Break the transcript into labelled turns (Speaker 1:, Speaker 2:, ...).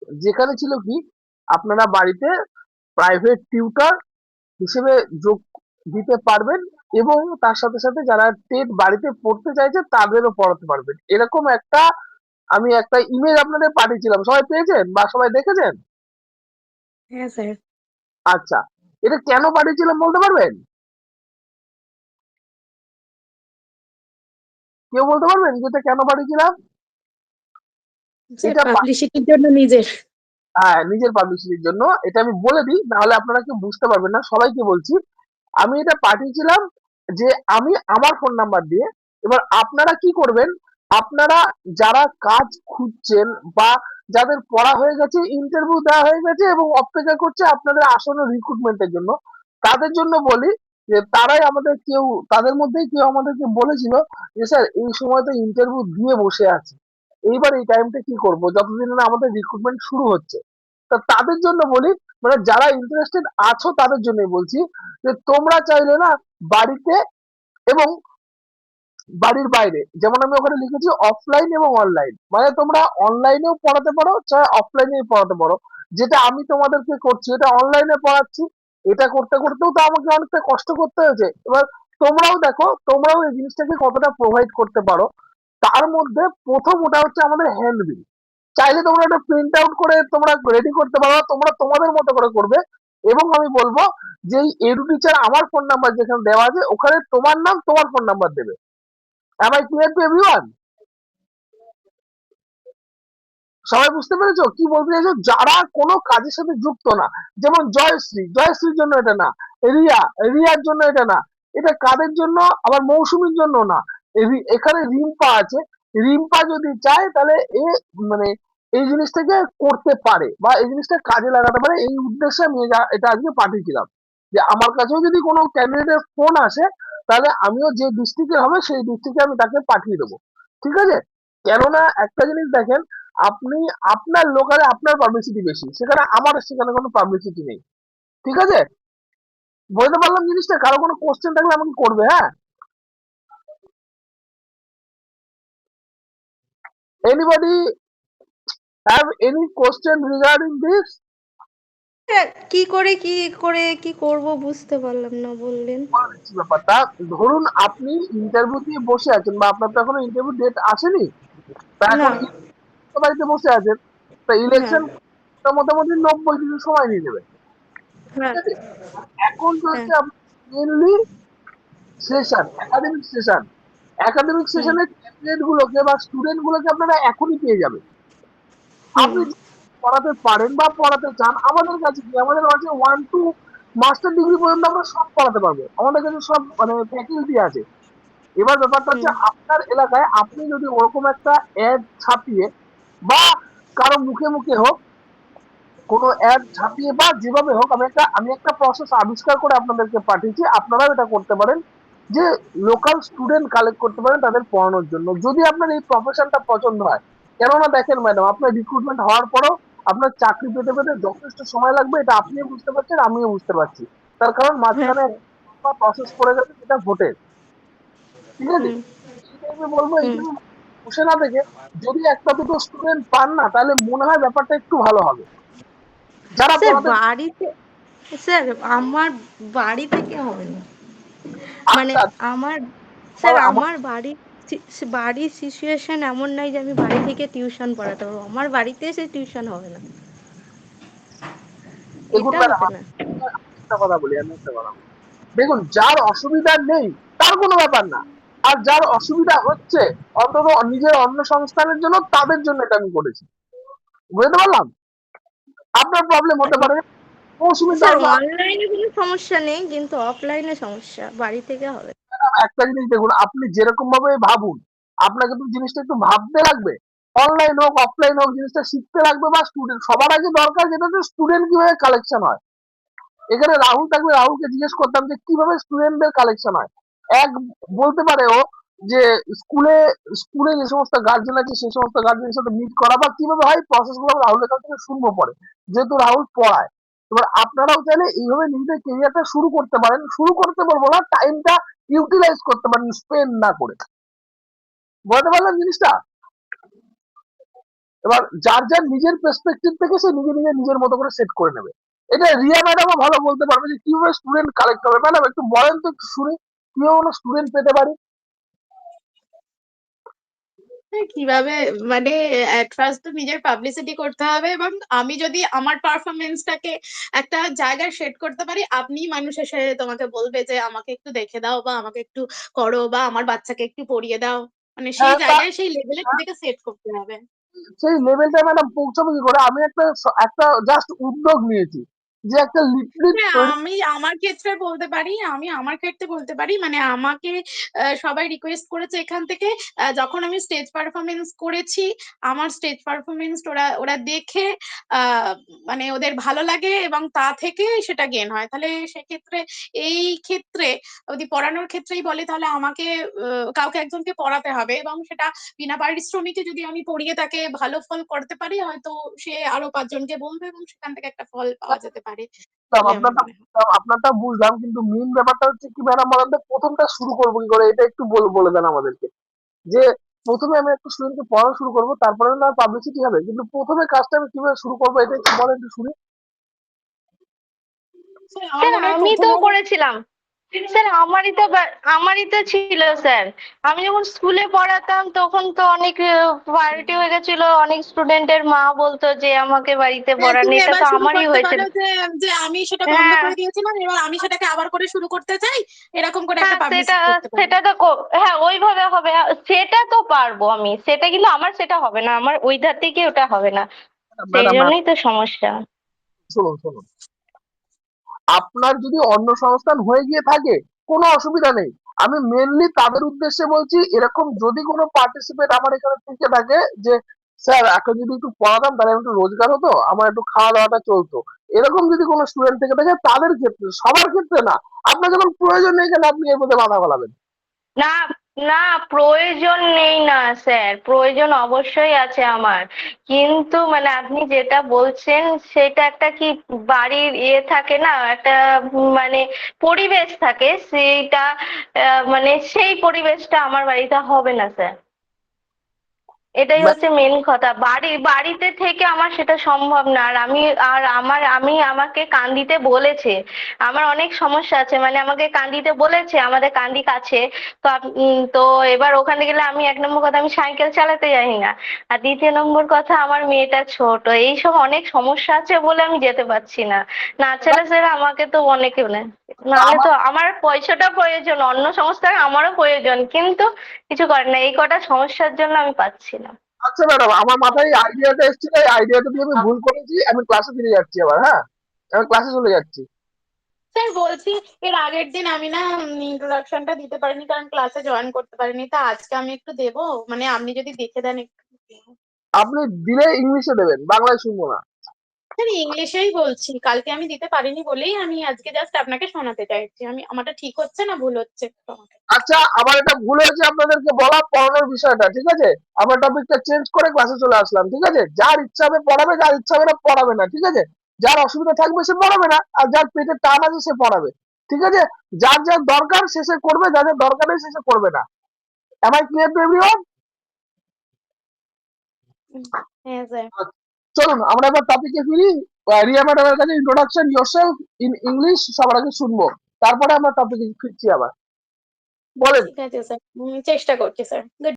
Speaker 1: যেখানে ছিল কি আপনারা বাড়িতে প্রাইভেট টিউটর হিসেবে যোগ দিতে পারবেন এবং তার সাথে সাথে যারা টেট বাড়িতে পড়তে চাইছে তাদেরও পড়াতে পারবেন, এরকম একটা আমি একটা ইমেজ আপনাদের পাঠিয়েছিলাম, সবাই পেয়েছেন বা সবাই দেখেছেন?
Speaker 2: হ্যাঁ স্যার।
Speaker 1: আচ্ছা, এটা কেন পাঠিয়েছিলাম বলতে পারবেন? কেউ বলতে পারবেন যে এটা কেন পাঠিয়েছিলাম?
Speaker 2: স্যার
Speaker 1: এটা
Speaker 2: পাবলিসিটির জন্য নিজের।
Speaker 1: হ্যাঁ, নিজের পাবলিসিটির জন্য। এটা আমি বলে দিই, নাহলে আপনারা কেউ বুঝতে পারবেন না, সবাইকে বলছি। আমি এটা পাঠিয়েছিলাম যে আমি আমার ফোন নাম্বার দিয়ে, এবার আপনারা কি করবেন, আপনারা যারা কাজ খুঁজছেন বা যাদের পড়া হয়ে গেছে, ইন্টারভিউ দেওয়া হয়ে গেছে এবং অপেক্ষা করছে আপনাদের আসন্ন রিক্রুটমেন্টের জন্য, তাদের জন্য বলি যে তারাই আমাদের কেউ, তাদের মধ্যেই কেউ আমাদেরকে বলেছিল যে স্যার এই সময় তো ইন্টারভিউ দিয়ে বসে আছি, এইবার এই টাইমটা কি করব যতদিন না আমাদের রিক্রুটমেন্ট শুরু হচ্ছে। তা তাদের জন্য বলি, মানে যারা ইন্টারেস্টেড আছো তাদের জন্যই বলছি যে তোমরা চাইলে না বাড়িতে এবং বাড়ির বাইরে, যেমন আমি ওখানে লিখেছি অফলাইন এবং অনলাইন, মানে তোমরা অনলাইনেও পড়াতে পারো চাहे অফলাইনেও পড়াতে পারো। যেটা আমি তোমাদেরকে করছি এটা অনলাইনে পড়াচ্ছি, এটা করতে করতেও তো আমাকে অনেকটা কষ্ট করতে হয়েছে। এবার তোমরাও দেখো তোমরাও এই জিনিসটাকে কতটা প্রোভাইড করতে পারো। তার মধ্যে প্রথম ওটা হচ্ছে আমাদের হ্যান্ডবিল। চাইলে তোমরা একটা প্রিন্ট আউট করে তোমরা রেডি করতে পারো, তোমরা তোমাদের মতো করে করবে। এবং আমি বলবো যে এই এডু টিচার আমার ফোন নাম্বার যেখানে দেওয়া আছে ওখানে তোমার নাম তোমার ফোন নাম্বার দেবে। Am I clear to everyone? সবাই বুঝতে পেরেছো কি বলতে চাইছো? যারা কোনো কাজের সাথে যুক্ত না, যেমন জয়শ্রী, জয়শ্রীর জন্য এটা না। রিয়া, রিয়ার জন্য এটা না। এটা কাদের জন্য? আবার মৌসুমীর জন্য না। এখানে রিম্পা আছে, রিম্পা যদি চায় তাহলে এ মানে এই জিনিসটাকে করতে পারে বা এই জিনিসটা কাজে লাগাতে পারে, এই উদ্দেশ্যে আমি এটা আজকে পাঠিয়েছিলাম যে আমার কাছেও যদি কোনো ক্যান্ডিডেটের ফোন আসে তাহলে আমিও যে ডিস্ট্রিক্টে হবে সেই ডিস্ট্রিক্টে আমি তাকে পাঠিয়ে দেবো। ঠিক আছে? কেননা একটা জিনিস দেখেন, আপনি আপনার লোকালে আপনার পাবলিসিটি বেশি, সেখানে আমার সেখানে কোনো পাবলিসিটি নেই। ঠিক আছে? বলতে পারলাম জিনিসটা? কারো কোনো কোশ্চেন থাকলে আমাকে করবে, হ্যাঁ? Anybody have any question regarding this?
Speaker 2: কি করে কি করব বুঝতে পারলাম না, বললেন।
Speaker 1: বলে দিচ্ছি ব্যাপারটা। ধরুন আপনি ইন্টারভিউ দিয়ে বসে আছেন বা আপনার তো এখনো ইন্টারভিউ ডেট আসেনি, তা
Speaker 2: না।
Speaker 1: এখন বাড়িতে বসে আছেন, তা
Speaker 2: হ্যাঁ।
Speaker 1: ইলেকশন মোটামুটি 90 দিন সময় নিয়ে নেবে। ঠিক
Speaker 2: হ্যাঁ।
Speaker 1: আছে? এখন
Speaker 2: হ্যাঁ।
Speaker 1: চলছে mainly session, academic session. Academic
Speaker 2: হুম।
Speaker 1: সেশনের ক্যান্ডিডেট গুলোকে বা স্টুডেন্ট গুলোকে আপনারা এখনই পেয়ে যাবেন।
Speaker 2: হুম।
Speaker 1: আপনি পড়াতে পারেন বা পড়াতে চান, আমাদের কাছে কি, আমাদের কাছে 1 to মাস্টার ডিগ্রি পর্যন্ত আমরা সব পড়াতে পারবো, আমাদের কাছে সব মানে ফ্যাকাল্টি আছে। এবার ব্যাপারটা
Speaker 2: হুম।
Speaker 1: হচ্ছে আপনার এলাকায় আপনি যদি ওরকম একটা অ্যাড ছাপিয়ে বা কারো মুখে মুখে হোক কোনো অ্যাড ছাপিয়ে বা যেভাবে হোক, আমি একটা প্রসেস আবিষ্কার করে আপনাদেরকে পাঠিয়েছি, আপনারাও এটা করতে পারেন যে লোকাল স্টুডেন্ট কালেক্ট করতে পারেন তাদের পড়ানোর জন্য, যদি আপনার এই প্রফেশনটা পছন্দ হয়। কেননা দেখেন ম্যাডাম, আপনার রিক্রুটমেন্ট হওয়ার পরও আপনার চাকরি পেতে পেতে যথেষ্ট সময় লাগবে, এটা আপনিও বুঝতে পারছেন আমিও বুঝতে পারছি। তার কারণ
Speaker 2: হ্যাঁ
Speaker 1: মাঝখানে
Speaker 2: স্যার।
Speaker 1: প্রসেস পড়ে গেছে যেটা ভোটের। ঠিক আছে?
Speaker 2: হুম।
Speaker 1: সেটাই আমি বলবো,
Speaker 2: হুম।
Speaker 1: এইখানে বসে না থেকে যদি একটা দুটো স্টুডেন্ট পান না তাহলে মনে হয় ব্যাপারটা একটু ভালো হবে যারা
Speaker 2: স্যার
Speaker 1: পড়াতে।
Speaker 2: বাড়িতে, স্যার আমার বাড়ি থেকে হবে না, মানে
Speaker 1: আচ্ছা,
Speaker 2: আমার, স্যার
Speaker 1: আমার আমার
Speaker 2: আমার বাড়ির সিচুয়েশন এমন নাই যে আমি বাড়ি থেকে টিউশন পড়াতে পারবো, আমার বাড়িতে এসে টিউশন হবে না,
Speaker 1: দেখুন
Speaker 2: এটা
Speaker 1: ম্যাডাম,
Speaker 2: হবে
Speaker 1: আমি
Speaker 2: না।
Speaker 1: একটা কথা বলি, দেখুন যার অসুবিধা নেই তার কোনো ব্যাপার না, আর যার অসুবিধা হচ্ছে অন্তত নিজের অন্য সংস্থানের জন্য তাদের জন্য এটা আমি করেছি। বুঝতে পারলাম আপনার প্রবলেম হতে পারে, মৌসুমী
Speaker 2: স্যার
Speaker 1: দরকার।
Speaker 2: অনলাইনে কোনো সমস্যা নেই, কিন্তু অফলাইনে সমস্যা, বাড়ি থেকে হবে।
Speaker 1: একটা জিনিস দেখুন, আপনি যেরকম ভাবে ভাবুন আপনাকে তো জিনিসটা একটু ভাবতে লাগবে। অনলাইন হোক অফলাইন হোক জিনিসটা শিখতে লাগবে, বা স্টুডেন্ট সবার আগে দরকার যেটা হচ্ছে স্টুডেন্ট কিভাবে কালেকশন হয়। এখানে রাহুল থাকলে রাহুলকে জিজ্ঞেস করতাম যে কিভাবে স্টুডেন্টদের কালেকশন হয়। এক বলতে পারে ও যে স্কুলে স্কুলে যে সমস্ত গার্জেন আছে সেই সমস্ত গার্জেনের সাথে মিট করা বা কিভাবে হয় প্রসেস গুলো আমি রাহুলের কাছ থেকে শুনবো পরে, যেহেতু রাহুল পড়ায়। এবার আপনারাও চাইলে এইভাবে নিজেদের কেরিয়ারটা শুরু করতে পারেন, শুরু করতে বলবো না, টাইমটা ইউটিলাইজ করতে পারেন স্পেন্ড না করে। বুঝতে পারলাম জিনিসটা? এবার যার যার নিজের পার্সপেক্টিভ থেকে সে নিজে নিজে নিজের মতো করে সেট করে নেবে। এটা রিয়া ম্যাডামও ভালো বলতে পারবে যে কিভাবে স্টুডেন্ট কালেক্ট হবে। ম্যাডাম একটু বলেন তো, একটু শুনি কিভাবে কোনো স্টুডেন্ট পেতে পারি।
Speaker 3: কিভাবে, মানে এট ফার্স্ট তো নিজের পাবলিসিটি করতে হবে, এবং আমি যদি আমার পারফরমেন্সটাকে একটা জায়গায় সেট করতে পারি, আপনি মানুষ এসে তোমাকে বলবে যে আমাকে একটু দেখে দাও, বা আমাকে একটু করো, বা আমার বাচ্চাকে একটু পড়িয়ে দাও। মানে সেই
Speaker 1: হ্যাঁ,
Speaker 3: জায়গায় সেই লেভেলে নিজেকে সেট করতে হবে।
Speaker 1: সেই লেভেলটা ম্যাডাম পৌঁছাবো কি করে? আমি একটা একটা জাস্ট উদ্যোগ নিয়েছি যে একটা লিটলিট
Speaker 3: হ্যাঁ,
Speaker 1: তৈরি।
Speaker 3: আমি আমার ক্ষেত্রে বলতে পারি, মানে আমাকে সবাই রিকোয়েস্ট করেছে এখান থেকে, যখন আমি স্টেজ পারফরমেন্স করেছি, আমার স্টেজ পারফরমেন্স ওরা ওরা দেখে আহ, মানে ওদের ভালো লাগে, এবং তা থেকে সেটা গেন হয়। তাহলে সেক্ষেত্রে, এই ক্ষেত্রে যদি পড়ানোর ক্ষেত্রেই বলে, তাহলে আমাকে কাউকে একজনকে পড়াতে হবে, এবং সেটা বিনা পারিশ্রমিকে যদি আমি পড়িয়ে তাকে ভালো ফল করতে পারি, হয়তো সে আরো 5 জনকে বলবে, এবং সেখান থেকে একটা ফল পাওয়া যেতে পারে বলে আমার
Speaker 1: আপনারটা
Speaker 3: মনে হয়।
Speaker 1: বুঝলাম, আপনারটা বুঝলাম, কিন্তু মেইন ব্যাপারটা হচ্ছে কি ম্যাডাম বলেন তো, প্রথমটা শুরু করবো কি করে এটা একটু বলে দেন আমাদেরকে। যে প্রথমে আমি একটা স্টুডেন্টকে পড়ানো শুরু করবো, তারপরে না পাবলিসিটি হবে, কিন্তু প্রথমে কাজটা আমি কিভাবে শুরু করবো এটা একটু বলেন, একটু শুনি।
Speaker 3: আমার
Speaker 2: স্যার
Speaker 3: মনে হয়
Speaker 2: আমি তো
Speaker 3: প্রথমে
Speaker 2: করেছিলাম। স্যার আমারই তো ছিল স্যার। আমি যখন স্কুলে পড়াতাম তখন তো অনেক প্রায়োরিটি হয়ে গেছিল, অনেক স্টুডেন্টের মা বলতো যে আমাকে বাড়িতে
Speaker 3: হ্যাঁ,
Speaker 2: পড়ান,
Speaker 3: তুমি
Speaker 2: এটা
Speaker 3: এবার
Speaker 2: তো
Speaker 3: শুরু
Speaker 2: আমারই
Speaker 3: করতে
Speaker 2: হয়েছিল।
Speaker 3: পারো যে যে আমি সেটা বন্ধ
Speaker 2: হ্যাঁ,
Speaker 3: করে দিয়েছিলাম, এবার আমি সেটাকে আবার করে শুরু করতে চাই, এরকম করে একটা
Speaker 2: হ্যাঁ, সেটা
Speaker 3: পাবলিসিটি করতে পারো।
Speaker 2: সেটা তো হ্যাঁ ওইভাবে হবে, সেটা তো পারবো আমি, সেটা কিন্তু আমার সেটা হবে না, আমার ওই ধার থেকে ওটা হবে না, সেই
Speaker 1: ম্যাডাম
Speaker 2: জন্যই তো সমস্যা।
Speaker 1: শুনুন শুনুন, আপনার যদি অন্য সংস্থান হয়ে গিয়ে থাকে কোনো অসুবিধা নেই। আমি মেনলি তাদের উদ্দেশ্যে বলছি, এরকম যদি কোনো পার্টিসিপেট আমার এখানে থেকে থাকে যে স্যার এখন যদি একটু পড়াতাম তাহলে একটু রোজগার হতো, আমার একটু খাওয়া দাওয়াটা চলতো, এরকম যদি কোনো স্টুডেন্ট থেকে থাকে তাদের ক্ষেত্রে, সবার ক্ষেত্রে না। আপনার যখন প্রয়োজন নেই কেন আপনি এর মধ্যে বাধা ফেলাবেন?
Speaker 2: না, না, প্রয়োজন নেই না স্যার, প্রয়োজন অবশ্যই আছে আমার। কিন্তু মানে আপনি যেটা বলছেন সেটা একটা কি বাড়ির থাকে না একটা, মানে পরিবেশ থাকে সেইটা, মানে সেই পরিবেশটা আমার বাড়িতে হবে না স্যার। এটাই হচ্ছে মেন কথা, বাড়িতে থেকে আমার সেটা সম্ভব না। আর আমাকে কান দিতে বলেছে, আমার অনেক সমস্যা আছে, মানে আমাকে কান দিতে বলেছে, আমাদের কান্দি কাছে। তো তো এবার ওখানে গেলে আমি, এক নম্বর কথা আমি সাইকেল চালাতে জানি না, আর দ্বিতীয় নম্বর কথা আমার মেয়েটা ছোট, এইসব অনেক সমস্যা আছে বলে আমি যেতে পারছি না। না ছেলে স্যার আমাকে তো অনেকে নাহলে
Speaker 1: আমার
Speaker 2: তো আমার পয়সাটা প্রয়োজন, অন্য সংস্থার আমারও প্রয়োজন, কিন্তু কিছু করে না, এই কটা সমস্যার জন্য আমি পাচ্ছি না।
Speaker 1: আচ্ছা ম্যাডাম, আমার মাথায় আইডিয়াটা এসেছিল, এই আইডিয়াটা দিয়ে আমি ভুল করেছি, আমি ক্লাসে ফিরে যাচ্ছি আবার। হ্যাঁ, আমি ক্লাসে চলে যাচ্ছি।
Speaker 3: স্যার বলছি, এর আগের দিন আমি না ইন্ট্রোডাকশনটা দিতে পারিনি, কারণ ক্লাসে জয়েন করতে পারিনি, তা আজকে আমি একটু দেবো, মানে আপনি যদি দেখে দেন একটু।
Speaker 1: আপনি দিলে ইংলিশে দেবেন, বাংলায় শুনবো না।
Speaker 3: স্যার ইংলিশেই বলছি, কালকে আমি দিতে পারিনি বলেই আমি আজকে জাস্ট আপনাকে শোনাতে চাইছি। আমারটা ঠিক হচ্ছে না ভুল হচ্ছে একটু আমাকে।
Speaker 1: আচ্ছা, আমার এটা ভুল হয়েছে আপনাদেরকে বলা, পড়ানোর বিষয়টা, ঠিক আছে? আমরা টপিকটা চেঞ্জ করে ক্লাসে চলে আসলাম, ঠিক আছে? যার ইচ্ছা হবে পড়াবে, যার ইচ্ছা হবে না পড়াবে না, ঠিক আছে? যার অসুবিধা থাকবে সে পড়াবে না, আর যার পেটে টান আছে সে পড়াবে, ঠিক আছে? যার যার দরকার শেষে করবে, যার যার দরকার নেই শেষে করবে না। Am I clear to everyone?
Speaker 3: হ্যাঁ স্যার।
Speaker 1: চলুন আমরা এবার টপিকে ফিরি। রিয়া ম্যাডামের কাছে ইন্ট্রোডাকশন ইয়োরসেলফ ইন ইংলিশ সবার আগে শুনবো, তারপরে আমরা টপিকে ফিরছি আবার। বলেন।
Speaker 3: ঠিক আছে স্যার, চেষ্টা করছি স্যার।